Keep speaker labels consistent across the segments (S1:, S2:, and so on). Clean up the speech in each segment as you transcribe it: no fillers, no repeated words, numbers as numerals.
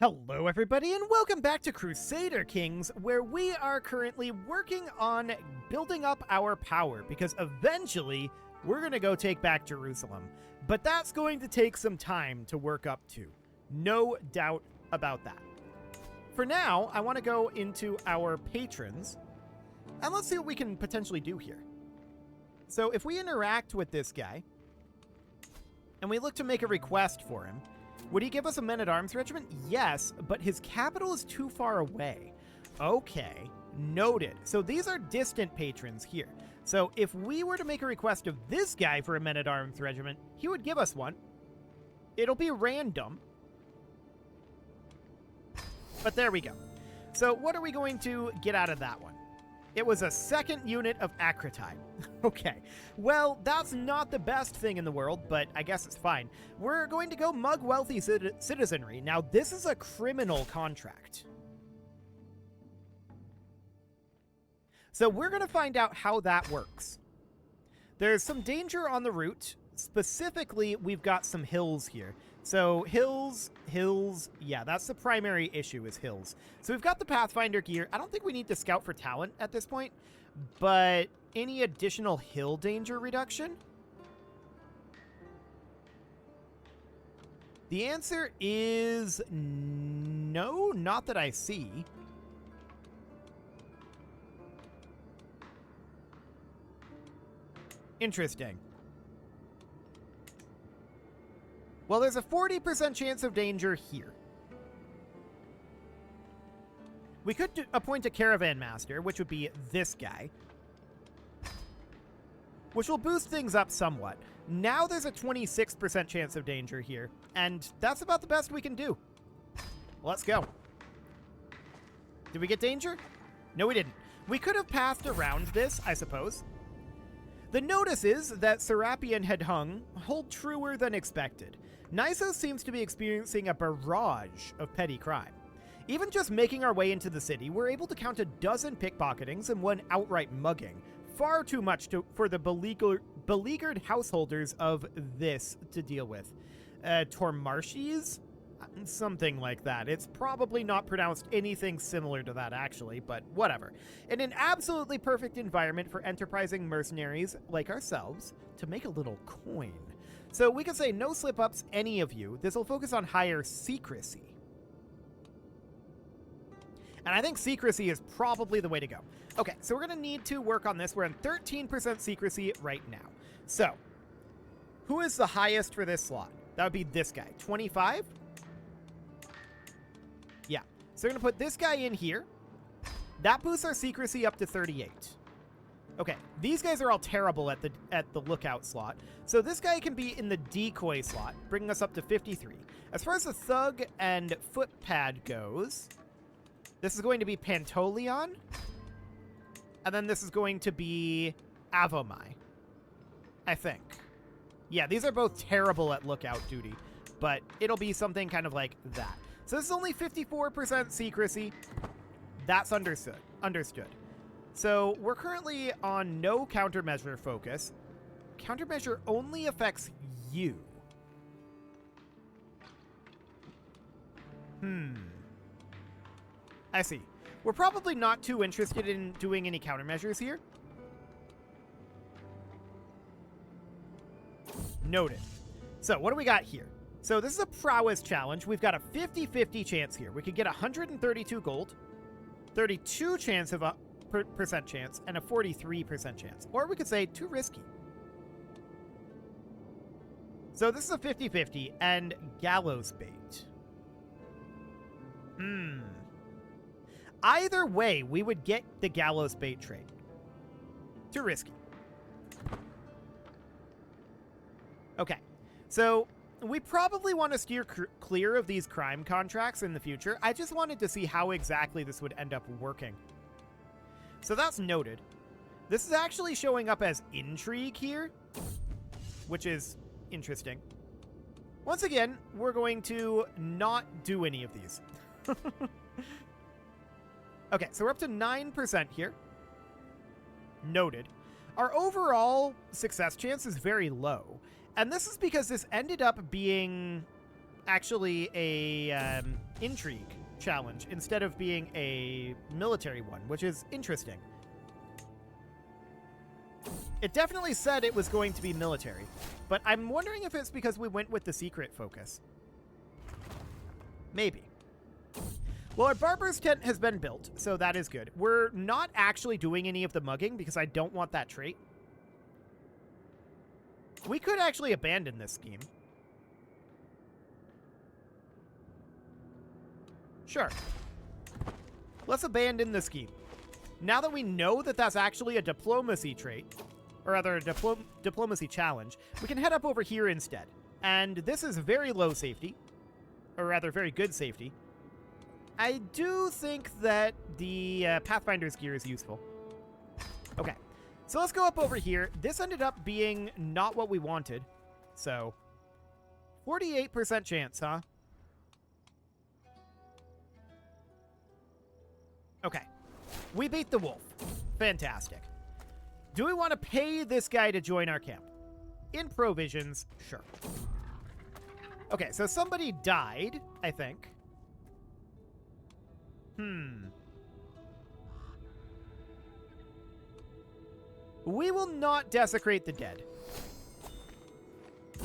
S1: Hello everybody and welcome back to Crusader Kings, where we are currently working on building up our power, because eventually we're going to go take back Jerusalem. But that's going to take some time to work up to. No doubt about that. For now, I want to go into our patrons, and let's see what we can potentially do here. So if we interact with this guy, and we look to make a request for him, would he give us a men-at-arms regiment? Yes, but his capital is too far away. Okay, noted. So these are distant patrons here. So if we were to make a request of this guy for a men-at-arms regiment, he would give us one. It'll be random. But there we go. So what are we going to get out of that one? It was a second unit of Acritide. Okay, well, that's not the best thing in the world, but I guess it's fine. We're going to go mug wealthy citizenry. Now, this is a criminal contract. So we're going to find out how that works. There's some danger on the route. Specifically, we've got some hills here. So hills, yeah, that's the primary issue is hills. So we've got the Pathfinder gear. I don't think we need to scout for talent at this point, but any additional hill danger reduction? The answer is no, not that I see. Interesting. Well, there's a 40% chance of danger here. We could appoint a caravan master, which would be this guy, which will boost things up somewhat. Now there's a 26% chance of danger here, and that's about the best we can do. Let's go. Did we get danger? No, we didn't. We could have passed around this, I suppose. The notice is that Serapion had hung hold truer than expected. Nisos seems to be experiencing a barrage of petty crime. Even just making our way into the city, we're able to count a dozen pickpocketings and one outright mugging. Far too much for the beleaguered householders of this to deal with. Tormarches? Something like that. It's probably not pronounced anything similar to that, actually, but whatever. In an absolutely perfect environment for enterprising mercenaries like ourselves to make a little coin. So we can say no slip-ups, any of you. This will focus on higher secrecy. And I think secrecy is probably the way to go. Okay, so we're going to need to work on this. We're in 13% secrecy right now. So, who is the highest for this slot? That would be this guy. 25? Yeah. So we're going to put this guy in here. That boosts our secrecy up to 38. Okay, these guys are all terrible at the lookout slot. So this guy can be in the decoy slot, bringing us up to 53. As far as the thug and footpad goes, this is going to be Pantolion. And then this is going to be Avomai, I think. Yeah, these are both terrible at lookout duty, but it'll be something kind of like that. So this is only 54% secrecy. That's understood. So we're currently on no countermeasure focus. Countermeasure only affects you. I see. We're probably not too interested in doing any countermeasures here. Noted. So what do we got here? So this is a prowess challenge. We've got a 50-50 chance here. We could get 132 gold, 32 chance of percent chance, and a 43% chance. Or we could say too risky. So this is a 50-50 and gallows bait. Either way, we would get the gallows bait trade. Too risky. Okay, so we probably want to steer clear of these crime contracts in the future. I just wanted to see how exactly this would end up working. So that's noted. This is actually showing up as intrigue here, which is interesting. Once again, we're going to not do any of these. Okay, so we're up to 9% here. Noted. Our overall success chance is very low. And this is because this ended up being actually a intrigue challenge instead of being a military one, which is interesting. It definitely said it was going to be military, but I'm wondering if it's because we went with the secret focus. Maybe. Well, our barber's tent has been built, so that is good. We're not actually doing any of the mugging because I don't want that trait. We could actually abandon this scheme. Sure. Let's abandon the scheme. Now that we know that that's actually a diplomacy trait, or rather a diplomacy challenge, we can head up over here instead. And this is very low safety, or rather very good safety. I do think that the Pathfinder's gear is useful. Okay, so let's go up over here. This ended up being not what we wanted. So, 48% chance, huh? Okay, we beat the wolf. Fantastic. Do we want to pay this guy to join our camp? In provisions, sure. Okay, so somebody died, I think. We will not desecrate the dead.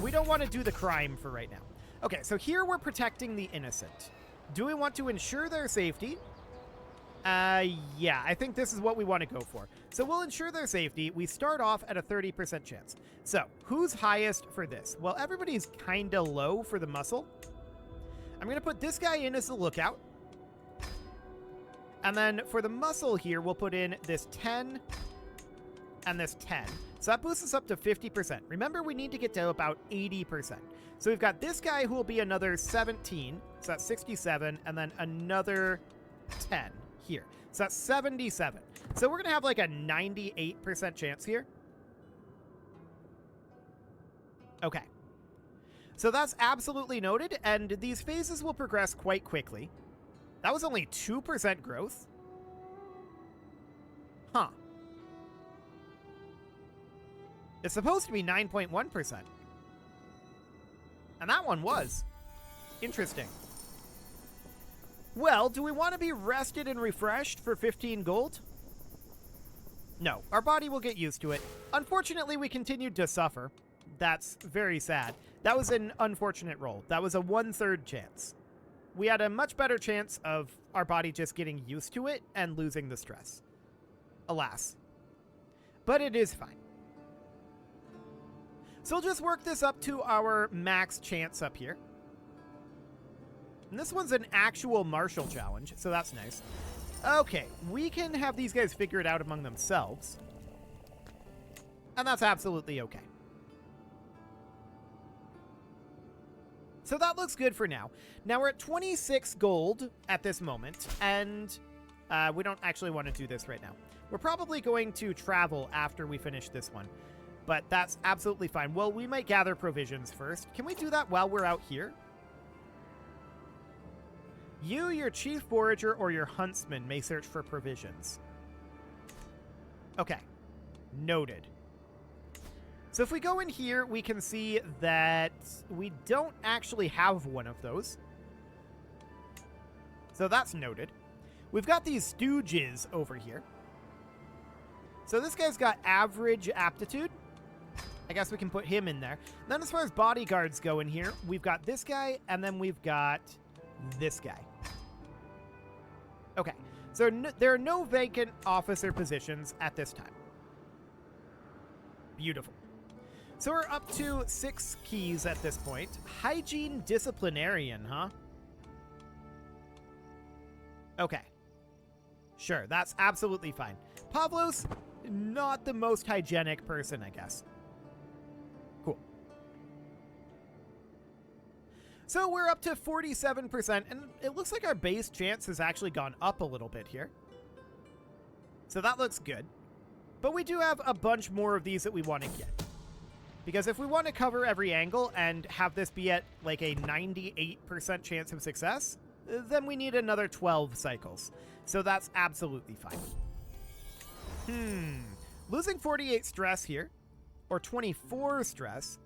S1: We don't want to do the crime for right now. Okay, so here we're protecting the innocent. Do we want to ensure their safety? Yeah, I think this is what we want to go for. So we'll ensure their safety. We start off at a 30% chance. So, who's highest for this? Well, everybody's kind of low for the muscle. I'm going to put this guy in as the lookout. And then for the muscle here, we'll put in this 10 and this 10. So that boosts us up to 50%. Remember, we need to get to about 80%. So we've got this guy who will be another 17. So that's 67. And then another 10 here. So that's 77. So we're going to have like a 98% chance here. Okay. So that's absolutely noted. And these phases will progress quite quickly. That was only 2% growth. Huh. It's supposed to be 9.1%. And that one was. Interesting. Well, do we want to be rested and refreshed for 15 gold? No, our body will get used to it. Unfortunately, we continued to suffer. That's very sad. That was an unfortunate roll. That was a 1/3 chance. We had a much better chance of our body just getting used to it and losing the stress. Alas. But it is fine. So we'll just work this up to our max chance up here. And this one's an actual martial challenge, so that's nice. Okay, we can have these guys figure it out among themselves. And that's absolutely okay. So that looks good for now. Now we're at 26 gold at this moment, and we don't actually want to do this right now. We're probably going to travel after we finish this one, but that's absolutely fine. Well, we might gather provisions first. Can we do that while we're out here? You, your chief forager, or your huntsman may search for provisions. Okay. Noted. So if we go in here, we can see that we don't actually have one of those. So that's noted. We've got these stooges over here. So this guy's got average aptitude. I guess we can put him in there. And then as far as bodyguards go in here, we've got this guy, and then we've got this guy. Okay, so there are no vacant officer positions at this time. Beautiful. So we're up to 6 keys at this point. Hygiene disciplinarian, huh? Okay. Sure, that's absolutely fine. Pavlos, not the most hygienic person, I guess. Cool. So we're up to 47%, and it looks like our base chance has actually gone up a little bit here. So that looks good. But we do have a bunch more of these that we want to get. Because if we want to cover every angle and have this be at like a 98% chance of success, then we need another 12 cycles. So that's absolutely fine. Losing 48 stress here, or 24 stress.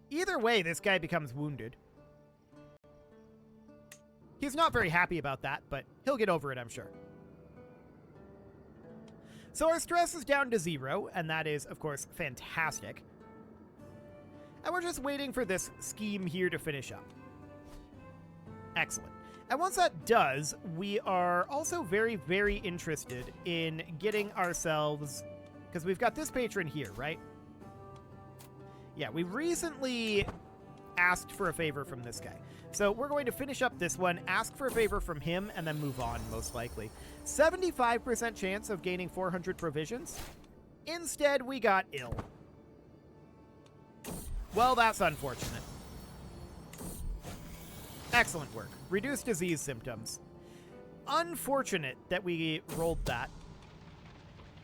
S1: Either way, this guy becomes wounded. He's not very happy about that, but he'll get over it, I'm sure. So our stress is down to 0, and that is, of course, fantastic. And we're just waiting for this scheme here to finish up. Excellent. And once that does, we are also very, very interested in getting ourselves... Because we've got this patron here, right? Yeah, we recently asked for a favor from this guy. So we're going to finish up this one, ask for a favor from him, and then move on, most likely. 75% chance of gaining 400 provisions. Instead, we got ill. Well, that's unfortunate. Excellent work. Reduced disease symptoms. Unfortunate that we rolled that.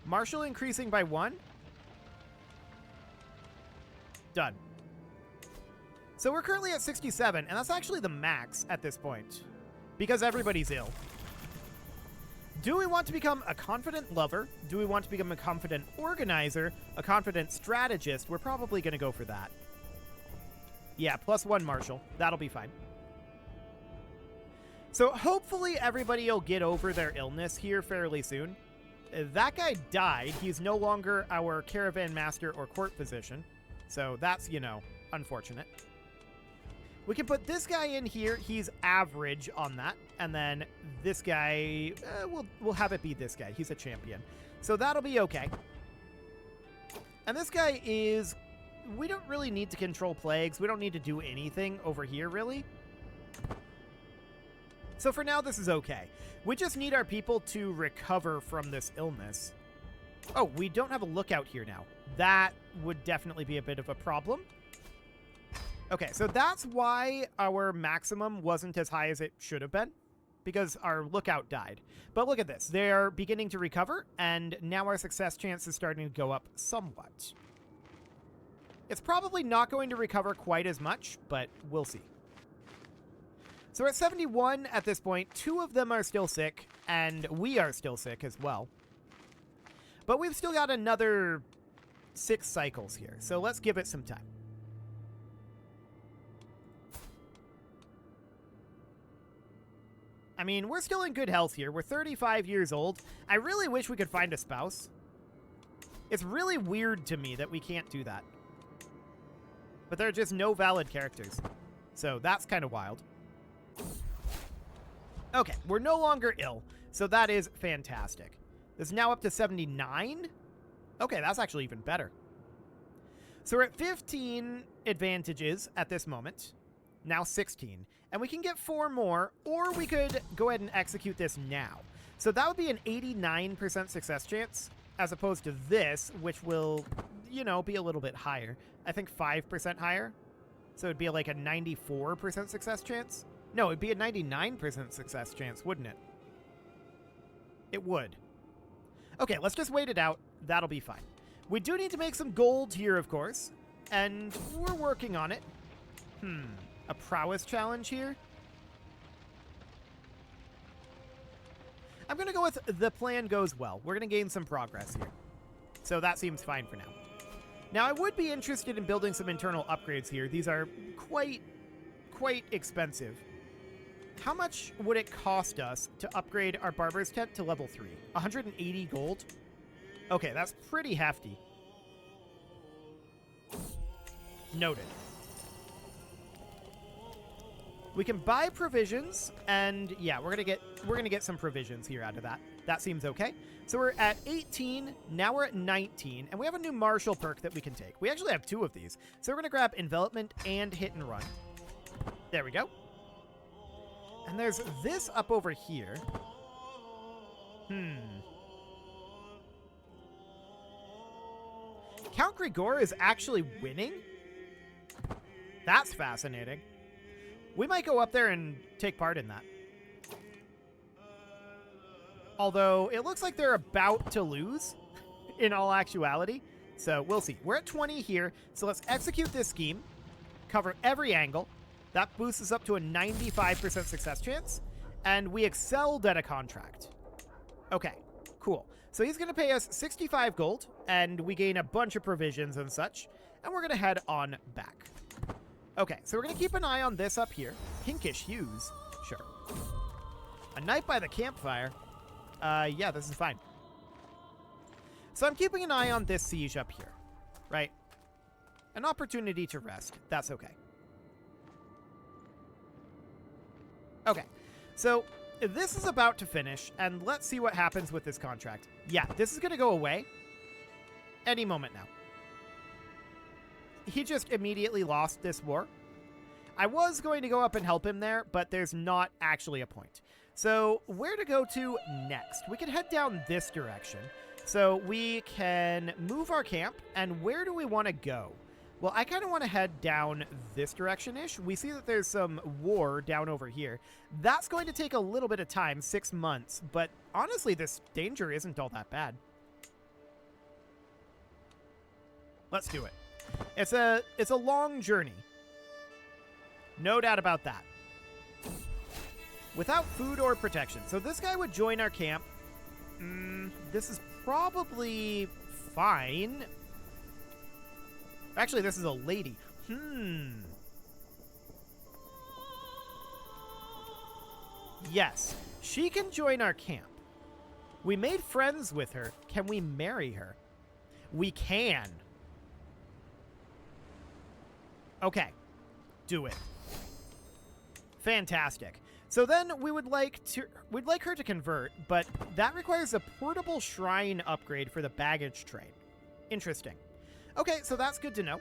S1: Martial increasing by 1. Done. So we're currently at 67, and that's actually the max at this point, because everybody's ill. Do we want to become a confident lover? Do we want to become a confident organizer? A confident strategist? We're probably going to go for that. Yeah, +1 martial. That'll be fine. So hopefully everybody will get over their illness here fairly soon. That guy died. He's no longer our caravan master or court physician. So that's, you know, unfortunate. We can put this guy in here. He's average on that. And then this guy, we'll have it be this guy. He's a champion. So that'll be okay. And this guy is... We don't really need to control plagues. We don't need to do anything over here, really. So for now, this is okay. We just need our people to recover from this illness. Oh, we don't have a lookout here now. That would definitely be a bit of a problem. Okay, so that's why our maximum wasn't as high as it should have been, because our lookout died. But look at this. They're beginning to recover, and now our success chance is starting to go up somewhat. It's probably not going to recover quite as much, but we'll see. So we're at 71 at this point. 2 of them are still sick, and we are still sick as well. But we've still got another 6 cycles here, so let's give it some time. I mean, we're still in good health here. We're 35 years old. I really wish we could find a spouse. It's really weird to me that we can't do that. But there are just no valid characters. So that's kind of wild. Okay, we're no longer ill, so that is fantastic. This is now up to 79. Okay, that's actually even better. So we're at 15 advantages at this moment. Now 16. And we can get 4 more, or we could go ahead and execute this now. So that would be an 89% success chance, as opposed to this, which will, you know, be a little bit higher. I think 5% higher. So it'd be like a 94% success chance. No, it'd be a 99% success chance, wouldn't it? It would. Okay, let's just wait it out. That'll be fine. We do need to make some gold here, of course, and we're working on it. A prowess challenge here? I'm going to go with the plan goes well. We're going to gain some progress here. So that seems fine for now. Now, I would be interested in building some internal upgrades here. These are quite expensive. How much would it cost us to upgrade our barber's tent to level 3? 180 gold? Okay, that's pretty hefty. Noted. We can buy provisions, and yeah, we're gonna get some provisions here out of that. That seems okay. So we're at 18, now we're at 19, and we have a new martial perk that we can take. We actually have 2 of these. So we're gonna grab envelopment and hit and run. There we go. And there's this up over here. Count Grigor is actually winning? That's fascinating. We might go up there and take part in that. Although, it looks like they're about to lose, in all actuality. So, we'll see. We're at 20 here, so let's execute this scheme. Cover every angle. That boosts us up to a 95% success chance. And we excelled at a contract. Okay, cool. So he's going to pay us 65 gold, and we gain a bunch of provisions and such. And we're going to head on back. Okay, so we're going to keep an eye on this up here. Pinkish hues. Sure. A night by the campfire. Yeah, this is fine. So I'm keeping an eye on this siege up here, right? An opportunity to rest. That's okay. Okay, so this is about to finish, and let's see what happens with this contract. Yeah, this is going to go away any moment now. He just immediately lost this war. I was going to go up and help him there, but there's not actually a point. So where to go to next? We can head down this direction. So we can move our camp, and where do we want to go? Well, I kind of want to head down this direction-ish. We see that there's some war down over here. That's going to take a little bit of time, 6 months, but honestly, this danger isn't all that bad. Let's do it. It's a long journey. No doubt about that. Without food or protection. So this guy would join our camp. This is probably fine. Actually, this is a lady. Yes, she can join our camp. We made friends with her. Can we marry her? We can. Okay, do it. Fantastic. So then we'd like her to convert, but that requires a portable shrine upgrade for the baggage train. Interesting. Okay, so that's good to know.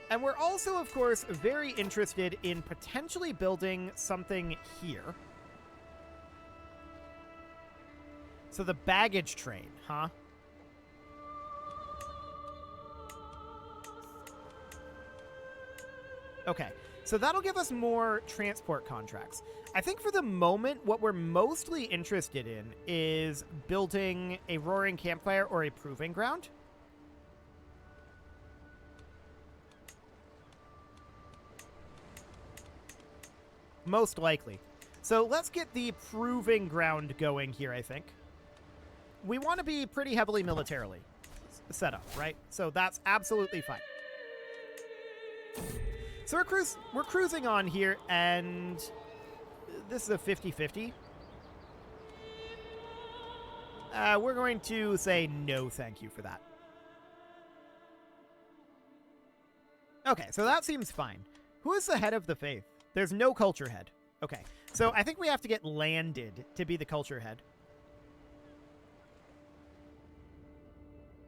S1: And we're also, of course, very interested in potentially building something here. So the baggage train, huh? Okay, so that'll give us more transport contracts. I think for the moment, what we're mostly interested in is building a roaring campfire or a proving ground. Most likely. So let's get the proving ground going here, I think. We want to be pretty heavily militarily set up, right? So that's absolutely fine. So we're cruising on here, and this is a 50-50. We're going to say no thank you for that. Okay, so that seems fine. Who is the head of the faith? There's no culture head. Okay, so I think we have to get landed to be the culture head.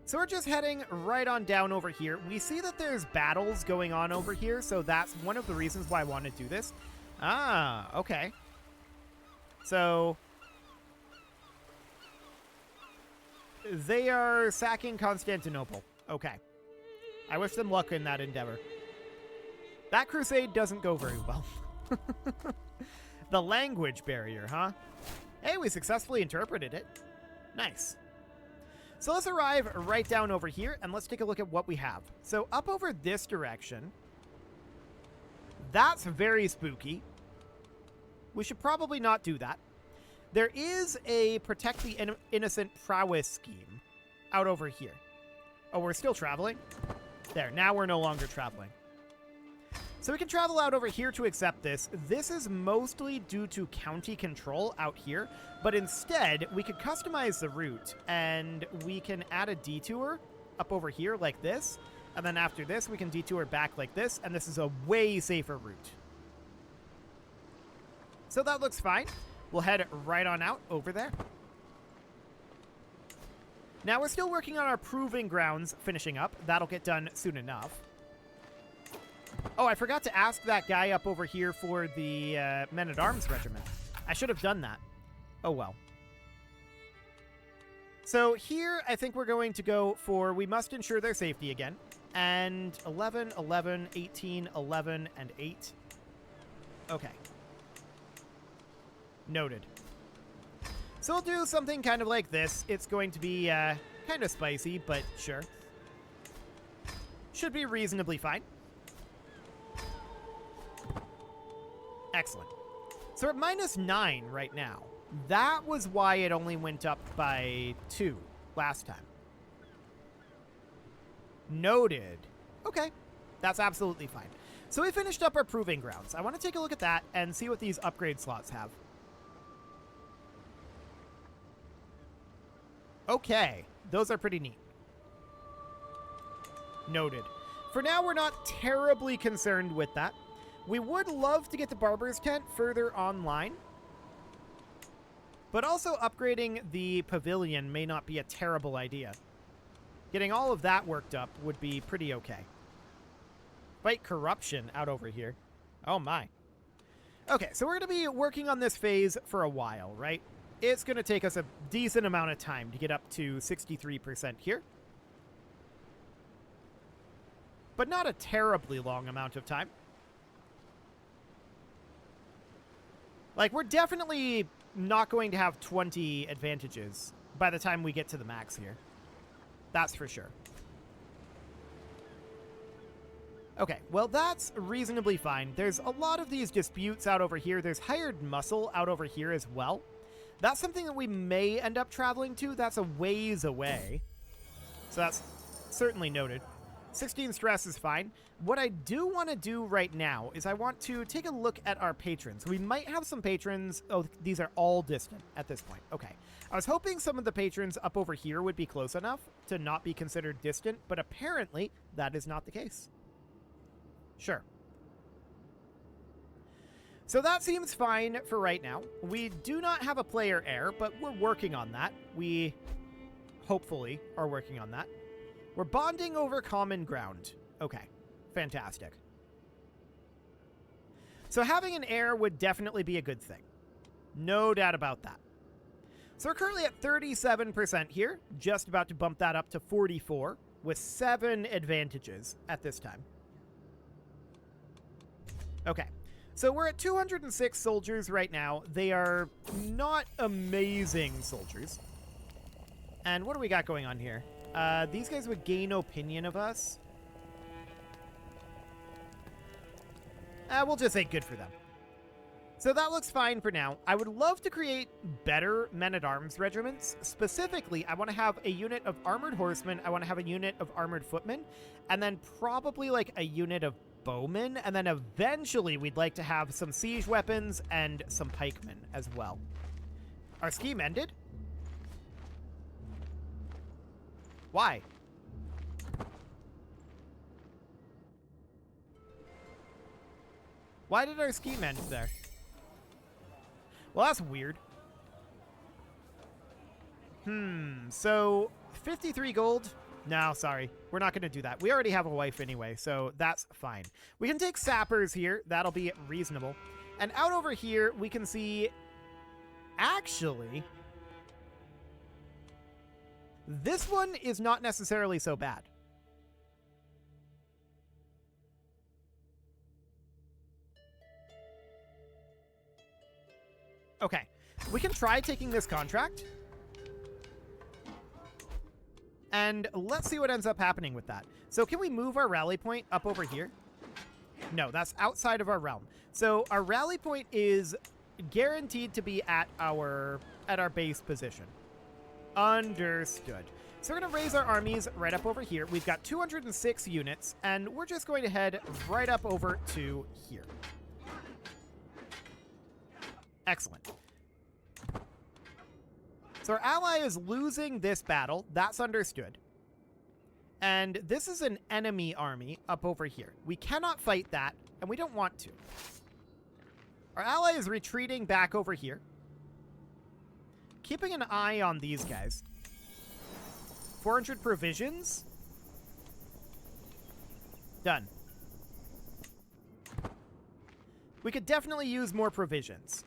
S1: So we're just heading right on down over here. We see that there's battles going on over here, so that's one of the reasons why I want to do this. Ah, okay. So they are sacking Constantinople. Okay. I wish them luck in that endeavor. That crusade doesn't go very well. The language barrier, huh? Hey, we successfully interpreted it. Nice. So let's arrive right down over here, and let's take a look at what we have. So up over this direction, that's very spooky. We should probably not do that. There is a protect the innocent prowess scheme out over here. Oh, we're still traveling? There, now we're no longer traveling. So we can travel out over here to accept this. This is mostly due to county control out here, but instead we could customize the route, and we can add a detour up over here like this, and then after this we can detour back like this, and this is a way safer route. So that looks fine. We'll head right on out over there. Now we're still working on our proving grounds finishing up. That'll get done soon enough. Oh, I forgot to ask that guy up over here for the men-at-arms regiment. I should have done that. Oh, well. So here, I think we're going to go for we must ensure their safety again. And 11, 11, 18, 11, and 8. Okay. Noted. So we'll do something kind of like this. It's going to be kind of spicy, but sure. Should be reasonably fine. Excellent. So we're at -9 right now. That was why it only went up by 2 last time. Noted. Okay, that's absolutely fine. So we finished up our proving grounds. I want to take a look at that and see what these upgrade slots have. Okay, those are pretty neat. Noted. For now, we're not terribly concerned with that. We would love to get the barber's tent further online, but also upgrading the pavilion may not be a terrible idea. Getting all of that worked up would be pretty okay. Fight corruption out over here. Oh my. Okay, so we're going to be working on this phase for a while, right? It's going to take us a decent amount of time to get up to 63% here. But not a terribly long amount of time. Like, we're definitely not going to have 20 advantages by the time we get to the max here. That's for sure. Okay, well, that's reasonably fine. There's a lot of these disputes out over here. There's hired muscle out over here as well. That's something that we may end up traveling to. That's a ways away. So that's certainly noted. 16 stress is fine. What I do want to do right now is I want to take a look at our patrons. We might have some patrons. Oh, these are all distant at this point. Okay. I was hoping some of the patrons up over here would be close enough to not be considered distant, but apparently that is not the case. Sure. So that seems fine for right now. We do not have a player heir, but we're working on that. We hopefully are working on that. We're bonding over common ground. Okay, fantastic. So having an heir would definitely be a good thing. No doubt about that. So we're currently at 37% here, just about to bump that up to 44 with 7 advantages at this time. Okay, so we're at 206 soldiers right now. They are not amazing soldiers. And what do we got going on here? These guys would gain opinion of us. We'll just say good for them. So that looks fine for now. I would love to create better men-at-arms regiments. Specifically, I want to have a unit of armored horsemen. I want to have a unit of armored footmen. And then probably like a unit of bowmen. And then eventually we'd like to have some siege weapons and some pikemen as well. Our scheme ended? Why? Why did our scheme end there? Well, that's weird. So 53 gold? No, sorry. We're not going to do that. We already have a wife anyway, so that's fine. We can take sappers here. That'll be reasonable. And out over here, we can see... Actually... this one is not necessarily so bad. Okay, we can try taking this contract. And let's see what ends up happening with that. So can we move our rally point up over here? No, that's outside of our realm. So our rally point is guaranteed to be at our base position. Understood. So we're going to raise our armies right up over here. We've got 206 units, and we're just going to head right up over to here. Excellent. So our ally is losing this battle. That's understood. And this is an enemy army up over here. We cannot fight that, and we don't want to. Our ally is retreating back over here. Keeping an eye on these guys. 400 provisions. Done. We could definitely use more provisions.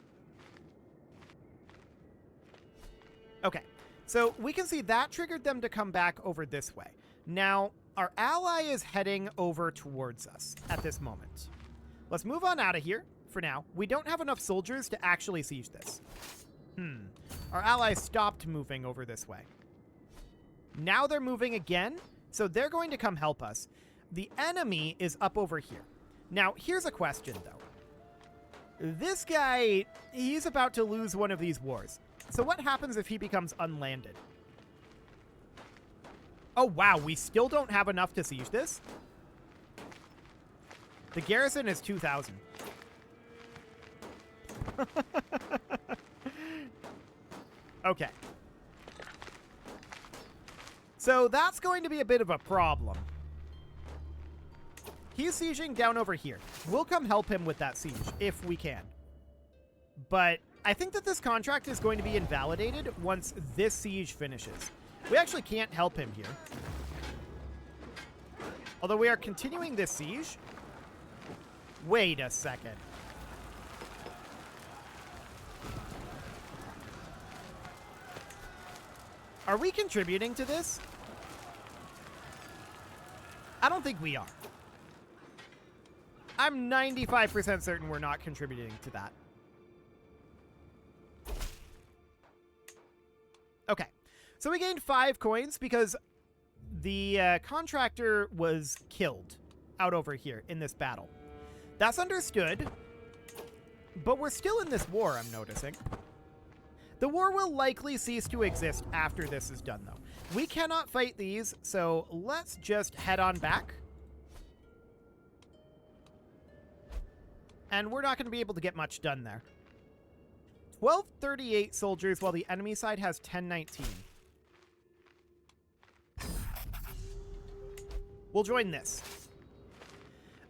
S1: Okay, so we can see that triggered them to come back over this way. Now, our ally is heading over towards us at this moment. Let's move on out of here for now. We don't have enough soldiers to actually siege this. Our allies stopped moving over this way. Now they're moving again, so they're going to come help us. The enemy is up over here. Now, here's a question, though. This guy, he's about to lose one of these wars. So what happens if he becomes unlanded? Oh, wow, we still don't have enough to siege this? The garrison is 2,000. Okay. So that's going to be a bit of a problem. He's sieging down over here. We'll come help him with that siege, if we can. But I think that this contract is going to be invalidated once this siege finishes. We actually can't help him here. Although we are continuing this siege. Wait a second. Are we contributing to this? I don't think we are. I'm 95% certain we're not contributing to that. Okay. So we gained 5 coins because the contractor was killed out over here in this battle. That's understood. But we're still in this war, I'm noticing. The war will likely cease to exist after this is done, though. We cannot fight these, so let's just head on back. And we're not going to be able to get much done there. 1238 soldiers, while the enemy side has 1019. We'll join this.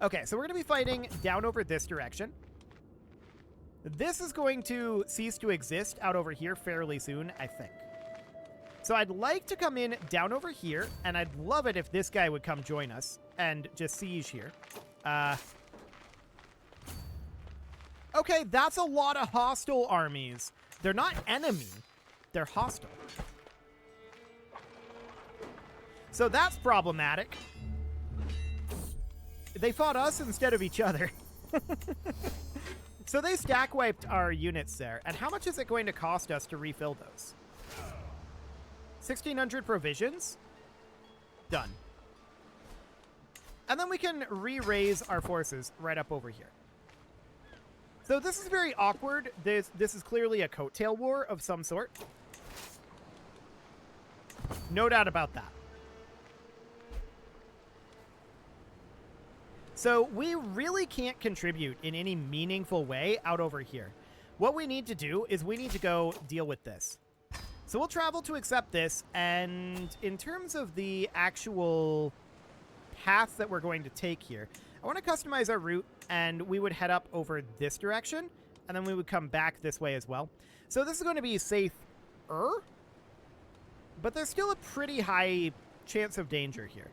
S1: Okay, so we're going to be fighting down over this direction. This is going to cease to exist out over here fairly soon, I think. So I'd like to come in down over here, and I'd love it if this guy would come join us and just siege here. Okay, that's a lot of hostile armies. They're not enemy. They're hostile. So that's problematic. They fought us instead of each other. So they stack wiped our units there. And how much is it going to cost us to refill those? 1,600 provisions? Done. And then we can re-raise our forces right up over here. So this is very awkward. This is clearly a coattail war of some sort. No doubt about that. So we really can't contribute in any meaningful way out over here. What we need to do is we need to go deal with this. So we'll travel to accept this, and in terms of the actual path that we're going to take here, I want to customize our route, and we would head up over this direction, and then we would come back this way as well. So this is going to be safer, but there's still a pretty high chance of danger here.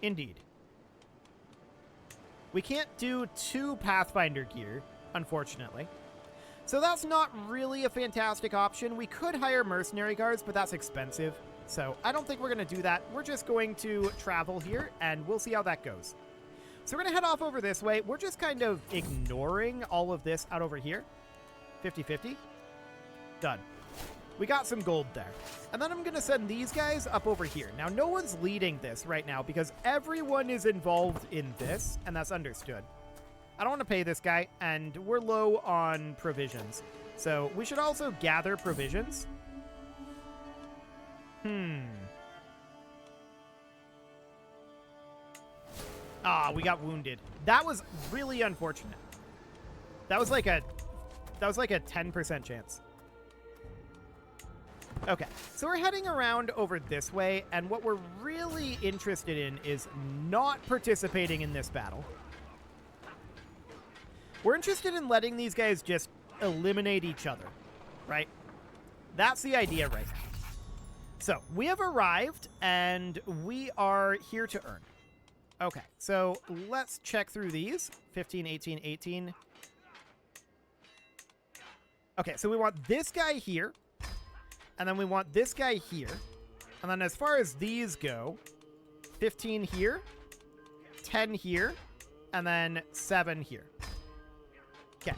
S1: Indeed. We can't do 2 Pathfinder gear, unfortunately. So that's not really a fantastic option. We could hire mercenary guards, but that's expensive. So I don't think we're going to do that. We're just going to travel here, and we'll see how that goes. So we're going to head off over this way. We're just kind of ignoring all of this out over here. 50-50. Done. We got some gold there. And then I'm going to send these guys up over here. Now, no one's leading this right now because everyone is involved in this, and that's understood. I don't want to pay this guy, and we're low on provisions. So we should also gather provisions. Ah, we got wounded. That was really unfortunate. That was like a 10% chance. Okay, so we're heading around over this way, and what we're really interested in is not participating in this battle. We're interested in letting these guys just eliminate each other, right? That's the idea right now. So, we have arrived, and we are here to earn. Okay, so let's check through these. 15, 18, 18. Okay, so we want this guy here. And then we want this guy here. And then as far as these go, 15 here, 10 here, and then 7 here. Okay.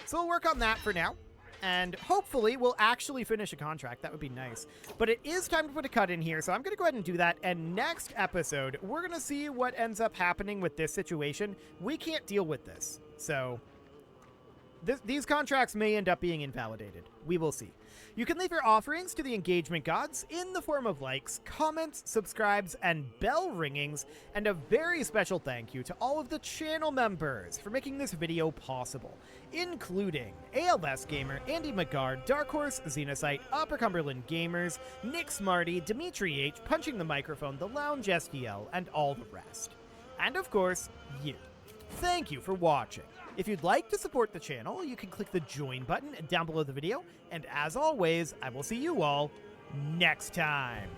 S1: So we'll work on that for now. And hopefully we'll actually finish a contract. That would be nice. But it is time to put a cut in here, so I'm going to go ahead and do that. And next episode, we're going to see what ends up happening with this situation. We can't deal with this. So These contracts may end up being invalidated. We will see. You can leave your offerings to the engagement gods in the form of likes, comments, subscribes, and bell ringings, and a very special thank you to all of the channel members for making this video possible, including ALS Gamer, Andy McGard, Dark Horse, Xenocyte, Upper Cumberland Gamers, Nick Smarty, Dimitri H, Punching the Microphone, The Lounge SDL, and all the rest. And of course, you. Thank you for watching. If you'd like to support the channel, you can click the join button down below the video, and as always, I will see you all next time.